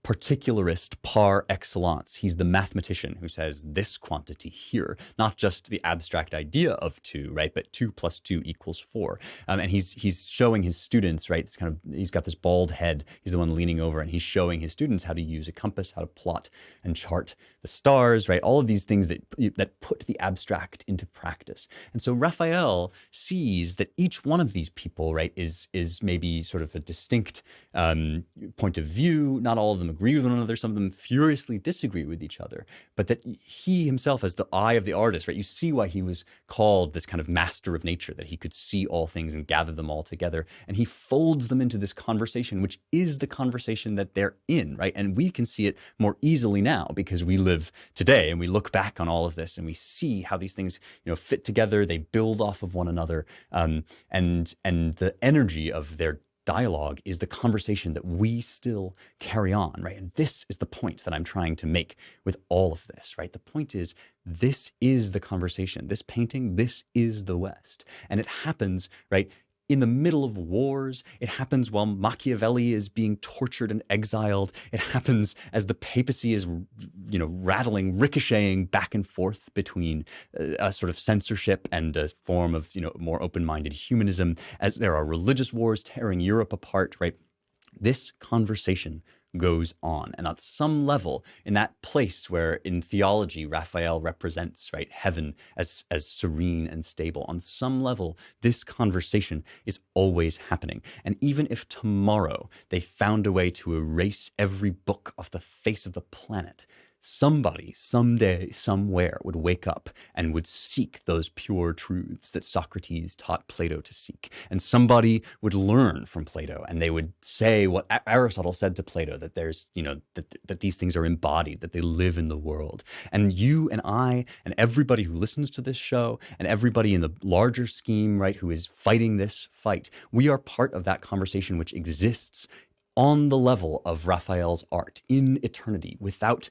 particularist par excellence. He's the mathematician who says this quantity here, not just the abstract idea of 2, right? But 2 + 2 = 4. And he's showing his students, right? It's he's got this bald head. He's the one leaning over, and he's showing his students how to use a compass, how to plot and chart the stars, right? All of these things that put the abstract into practice. And so Raphael sees that each one of these people, right, is maybe sort of a distinct point of view. Not all of them agree with one another. Some of them furiously disagree with each other. But that he himself, as the eye of the artist, right, you see why he was called this kind of master of nature, that he could see all things and gather them all together. And he folds them into this conversation, which is the conversation that they're in, right? And we can see it more easily now because we live today and we look back on all of this and we see how these things, fit together. They build off of one another. And the energy of their dialogue is the conversation that we still carry on, right? And this is the point that I'm trying to make with all of this, right? The point is, this is the conversation. This painting, this is the West. And it happens, right, in the middle of wars. It happens while Machiavelli is being tortured and exiled. It happens as the papacy is, rattling, ricocheting back and forth between a sort of censorship and a form of, more open-minded humanism, as there are religious wars tearing Europe apart, right? This conversation goes on. And at some level, in that place where in theology, Raphael represents, right, heaven as serene and stable, on some level, this conversation is always happening. And even if tomorrow they found a way to erase every book off the face of the planet, somebody, someday, somewhere would wake up and would seek those pure truths that Socrates taught Plato to seek. And somebody would learn from Plato, and they would say what Aristotle said to Plato, that there's, that these things are embodied, that they live in the world. And you and I and everybody who listens to this show and everybody in the larger scheme, right, who is fighting this fight, we are part of that conversation which exists on the level of Raphael's art in eternity, without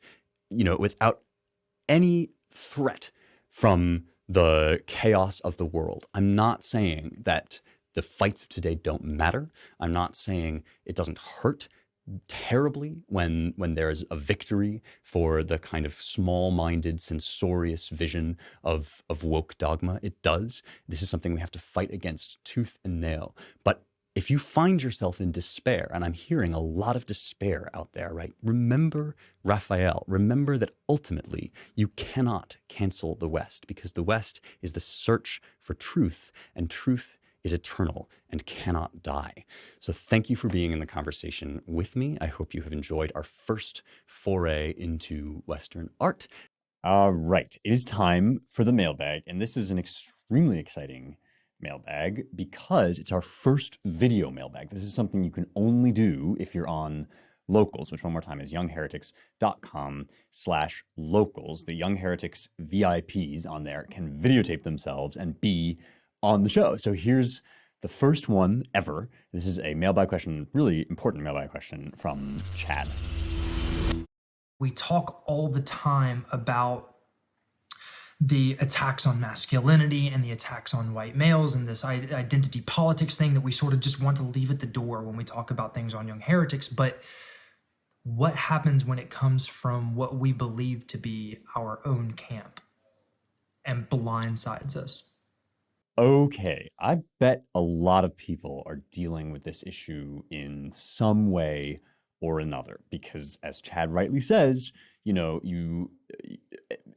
any threat from the chaos of the world. I'm not saying that the fights of today don't matter. I'm not saying it doesn't hurt terribly when there is a victory for the kind of small-minded, censorious vision of woke dogma. It does. This is something we have to fight against tooth and nail. But if you find yourself in despair, and I'm hearing a lot of despair out there, right? Remember Raphael. Remember that ultimately you cannot cancel the West, because the West is the search for truth, and truth is eternal and cannot die. So thank you for being in the conversation with me. I hope you have enjoyed our first foray into Western art. All right, it is time for the mailbag, and this is an extremely exciting mailbag because it's our first video mailbag. This is something you can only do if you're on Locals, which one more time is youngheretics.com/locals. The Young Heretics VIPs on there can videotape themselves and be on the show. So here's the first one ever. This is a mailbag question, really important mailbag question from Chad. We talk all the time about the attacks on masculinity and the attacks on white males and this identity politics thing that we sort of just want to leave at the door when we talk about things on Young Heretics. But what happens when it comes from what we believe to be our own camp and blindsides us? Okay, I bet a lot of people are dealing with this issue in some way or another, because as Chad rightly says,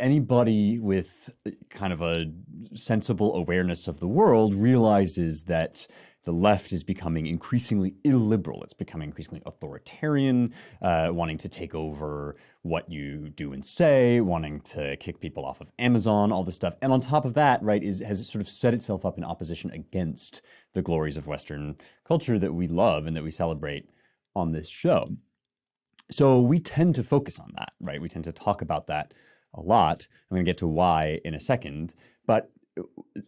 anybody with kind of a sensible awareness of the world realizes that the left is becoming increasingly illiberal. It's becoming increasingly authoritarian, wanting to take over what you do and say, wanting to kick people off of Amazon, all this stuff. And on top of that, right, has sort of set itself up in opposition against the glories of Western culture that we love and that we celebrate on this show. So we tend to focus on that, right? We tend to talk about that a lot. I'm going to get to why in a second, but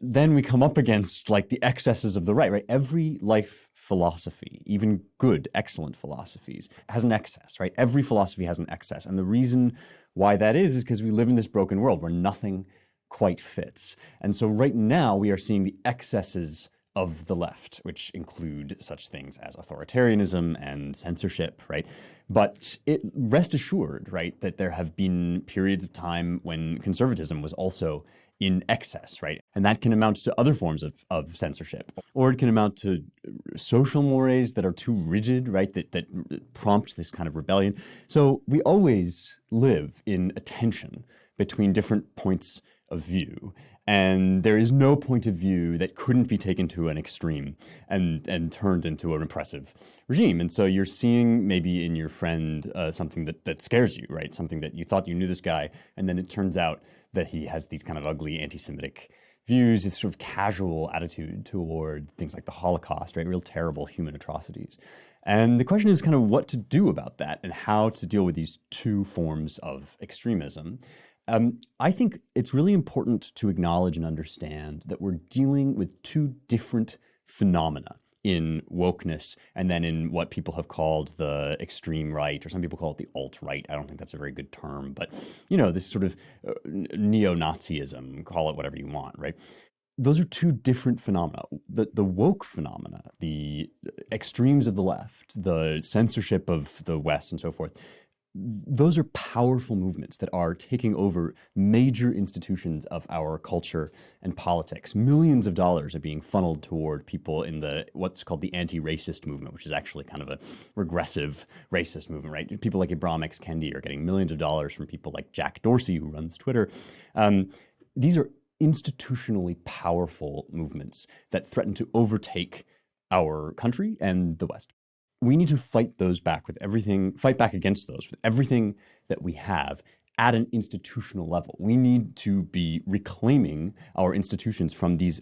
then we come up against like the excesses of the right? Every life philosophy, even good, excellent philosophies, has an excess, right? Every philosophy has an excess. And the reason why that is because we live in this broken world where nothing quite fits. And so right now we are seeing the excesses of the left, which include such things as authoritarianism and censorship, right? But rest assured, right, that there have been periods of time when conservatism was also in excess, right? And that can amount to other forms of censorship, or it can amount to social mores that are too rigid, right, that prompt this kind of rebellion. So we always live in a tension between different points of view, and there is no point of view that couldn't be taken to an extreme and turned into an oppressive regime. And so you're seeing maybe in your friend something that scares you, right? Something that you thought you knew this guy, and then it turns out that he has these kind of ugly anti-Semitic views, this sort of casual attitude toward things like the Holocaust, right? Real terrible human atrocities. And the question is kind of what to do about that and how to deal with these two forms of extremism. I think it's really important to acknowledge and understand that we're dealing with two different phenomena in wokeness and then in what people have called the extreme right, or some people call it the alt-right. I don't think that's a very good term, but this sort of neo-Nazism, call it whatever you want, right? Those are two different phenomena. The woke phenomena, the extremes of the left, the censorship of the West and so forth, those are powerful movements that are taking over major institutions of our culture and politics. Millions of dollars are being funneled toward people in what's called the anti-racist movement, which is actually kind of a regressive racist movement, right? People like Ibram X. Kendi are getting millions of dollars from people like Jack Dorsey, who runs Twitter. These are institutionally powerful movements that threaten to overtake our country and the West. We need to fight back against those with everything that we have at an institutional level. We need to be reclaiming our institutions from these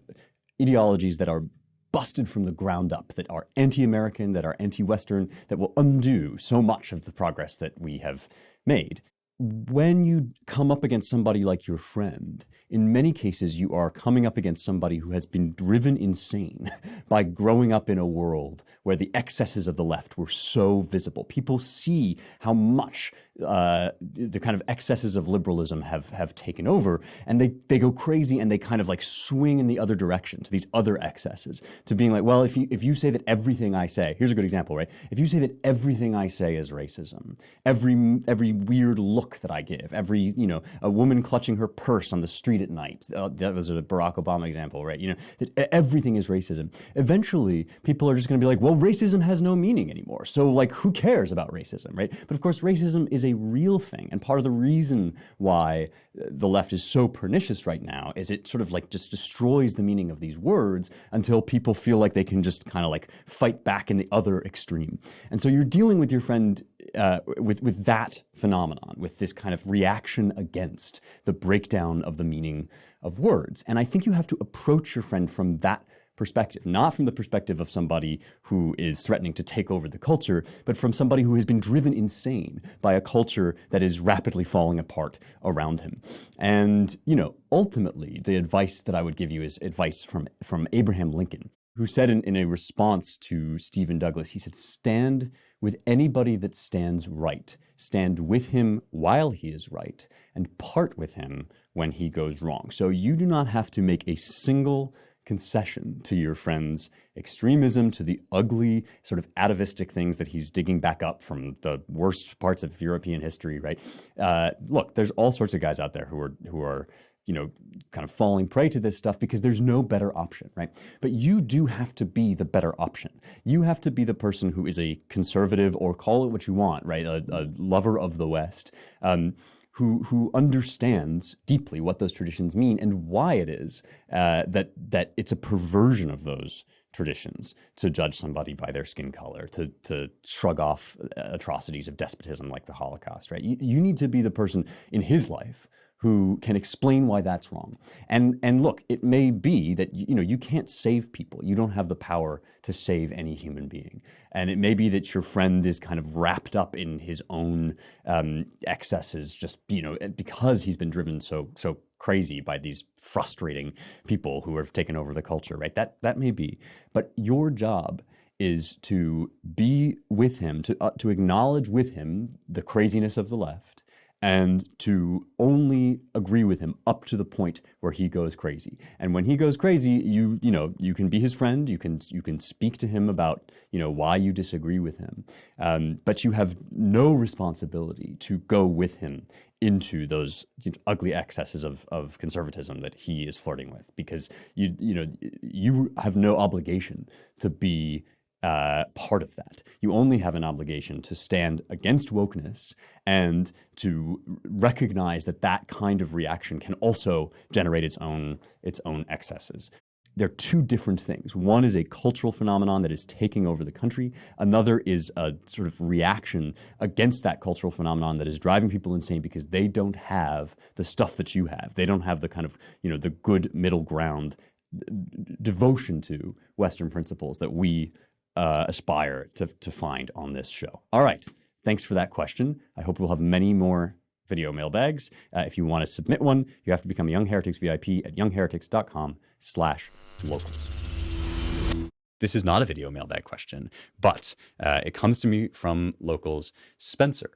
ideologies that are busted from the ground up, that are anti-American, that are anti-Western, that will undo so much of the progress that we have made. When you come up against somebody like your friend, in many cases you are coming up against somebody who has been driven insane by growing up in a world where the excesses of the left were so visible. People see how much the kind of excesses of liberalism have taken over, and they go crazy and they kind of like swing in the other direction to these other excesses, to being like, well, if you say that everything I say, here's a good example, right? If you say that everything I say is racism, every weird look that I give, a woman clutching her purse on the street at night, that was a Barack Obama example, right? That everything is racism. Eventually, people are just going to be like, well, racism has no meaning anymore. So like, who cares about racism, right? But of course, racism is a real thing. And part of the reason why the left is so pernicious right now is it sort of like just destroys the meaning of these words until people feel like they can just kind of like fight back in the other extreme. And so you're dealing with your friend with that phenomenon, with this kind of reaction against the breakdown of the meaning of words. And I think you have to approach your friend from that perspective, not from the perspective of somebody who is threatening to take over the culture, but from somebody who has been driven insane by a culture that is rapidly falling apart around him. And, ultimately, the advice that I would give you is advice from Abraham Lincoln, who said in a response to Stephen Douglas, he said, "Stand with anybody that stands right. Stand with him while he is right, and part with him when he goes wrong." So you do not have to make a single concession to your friend's extremism, to the ugly sort of atavistic things that he's digging back up from the worst parts of European history, right? Look, there's all sorts of guys out there who are kind of falling prey to this stuff because there's no better option, right? But you do have to be the better option. You have to be the person who is a conservative, or call it what you want, right? A lover of the West, who understands deeply what those traditions mean and why it is that it's a perversion of those traditions to judge somebody by their skin color, to shrug off atrocities of despotism like the Holocaust, right? You need to be the person in his life who can explain why that's wrong. And look, it may be that you can't save people. You don't have the power to save any human being. And it may be that your friend is kind of wrapped up in his own excesses, just because he's been driven so crazy by these frustrating people who have taken over the culture, right? That may be. But your job is to be with him, to acknowledge with him the craziness of the left, and to only agree with him up to the point where he goes crazy. And when he goes crazy, you can be his friend. You can speak to him about why you disagree with him, but you have no responsibility to go with him into those ugly excesses of conservatism that he is flirting with, because you have no obligation to be part of that. You only have an obligation to stand against wokeness and to recognize that kind of reaction can also generate its own excesses. They're two different things. One is a cultural phenomenon that is taking over the country. Another is a sort of reaction against that cultural phenomenon that is driving people insane because they don't have the stuff that you have. They don't have the kind of, the good middle ground devotion to Western principles that we aspire to find on this show. All right. Thanks for that question. I hope we'll have many more video mailbags. If you want to submit one, you have to become a Young Heretics VIP at youngheretics.com/locals. This is not a video mailbag question, but it comes to me from locals. Spencer,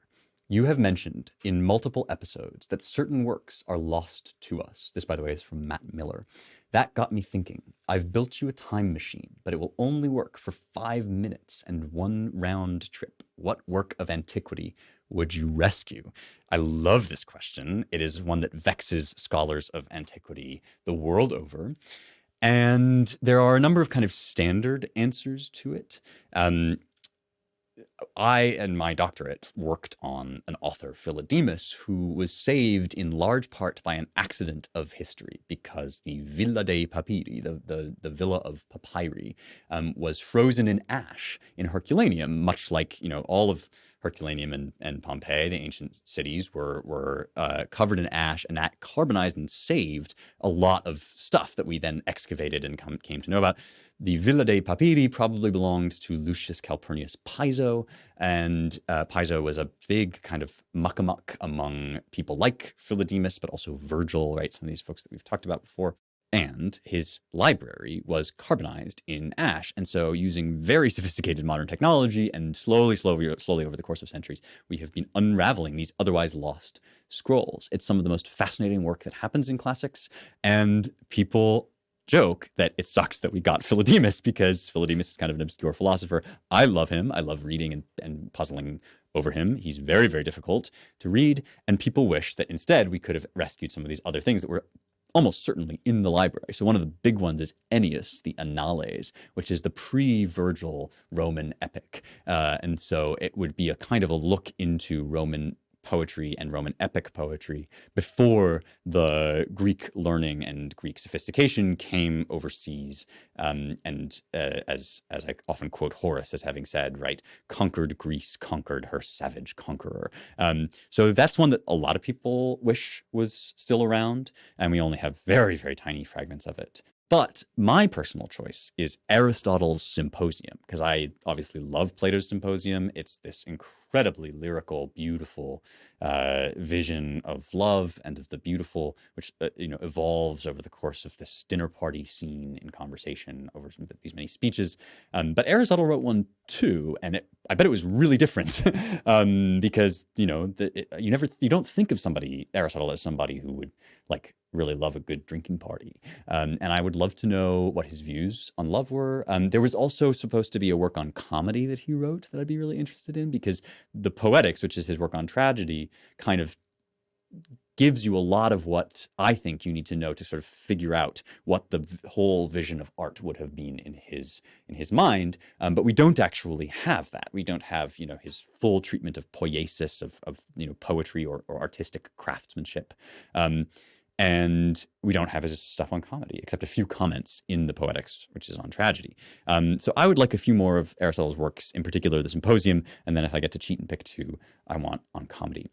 you have mentioned in multiple episodes that certain works are lost to us. This, by the way, is from Matt Miller. That got me thinking. I've built you a time machine, but it will only work for 5 minutes and one round trip. What work of antiquity would you rescue? I love this question. It is one that vexes scholars of antiquity the world over. And there are a number of kind of standard answers to it. I and my doctorate worked on an author, Philodemus, who was saved in large part by an accident of history because the Villa dei Papiri, the Villa of Papyri, was frozen in ash in Herculaneum, much like, all of Herculaneum and Pompeii, the ancient cities, were covered in ash, and that carbonized and saved a lot of stuff that we then excavated and came to know about. The Villa dei Papiri probably belonged to Lucius Calpurnius Piso, and Piso was a big kind of muck-a-muck among people like Philodemus, but also Virgil, right? Some of these folks that we've talked about before. And his library was carbonized in ash. And so using very sophisticated modern technology and slowly over the course of centuries, we have been unraveling these otherwise lost scrolls. It's some of the most fascinating work that happens in classics. And people joke that it sucks that we got Philodemus because Philodemus is kind of an obscure philosopher. I love him. I love reading and puzzling over him. He's very, very difficult to read. And people wish that instead we could have rescued some of these other things that were almost certainly in the library. So one of the big ones is Ennius, the Annales, which is the pre-Vergil Roman epic. And so it would be a kind of a look into Roman poetry and Roman epic poetry before the Greek learning and Greek sophistication came overseas. As I often quote Horace as having said, right, conquered Greece, conquered her savage conqueror. So that's one that a lot of people wish was still around, and we only have very, very tiny fragments of it. But my personal choice is Aristotle's Symposium, because I obviously love Plato's Symposium. It's this incredibly lyrical, beautiful vision of love and of the beautiful, which evolves over the course of this dinner party scene in conversation over these many speeches. But Aristotle wrote one too, and I bet it was really different because you don't think of Aristotle as somebody who would really love a good drinking party. And I would love to know what his views on love were. There was also supposed to be a work on comedy that he wrote that I'd be really interested in, because the Poetics, which is his work on tragedy, kind of gives you a lot of what I think you need to know to sort of figure out what the whole vision of art would have been in his mind. But we don't actually have that. We don't have, his full treatment of poiesis, of poetry or artistic craftsmanship. And we don't have his stuff on comedy, except a few comments in the Poetics, which is on tragedy. So I would like a few more of Aristotle's works, in particular the Symposium, and then if I get to cheat and pick two, I want on comedy,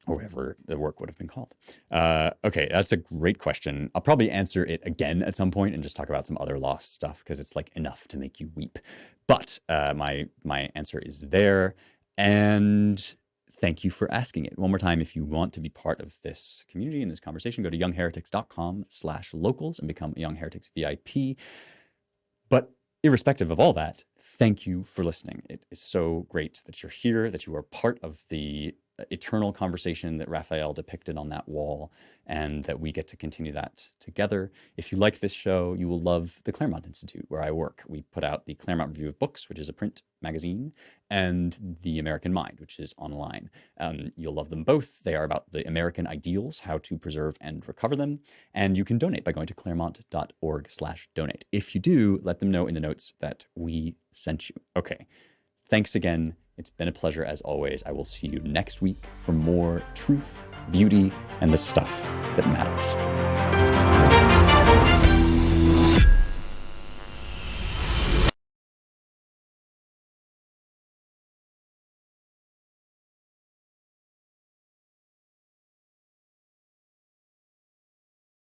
or whatever the work would have been called. Okay, that's a great question. I'll probably answer it again at some point and just talk about some other lost stuff, because it's enough to make you weep. But my answer is there, and thank you for asking it. One more time, if you want to be part of this community and this conversation, go to youngheretics.com/locals and become a Young Heretics VIP. But irrespective of all that, thank you for listening. It is so great that you're here, that you are part of the eternal conversation that Raphael depicted on that wall, and that we get to continue that together. If you like this show, you will love the Claremont Institute, where I work. We put out the Claremont Review of Books, which is a print magazine, and The American Mind, which is online. You'll love them both. They are about the American ideals, how to preserve and recover them. And you can donate by going to claremont.org/donate. If you do, let them know in the notes that we sent you. Okay. Thanks again. It's been a pleasure as always. I will see you next week for more truth, beauty, and the stuff that matters.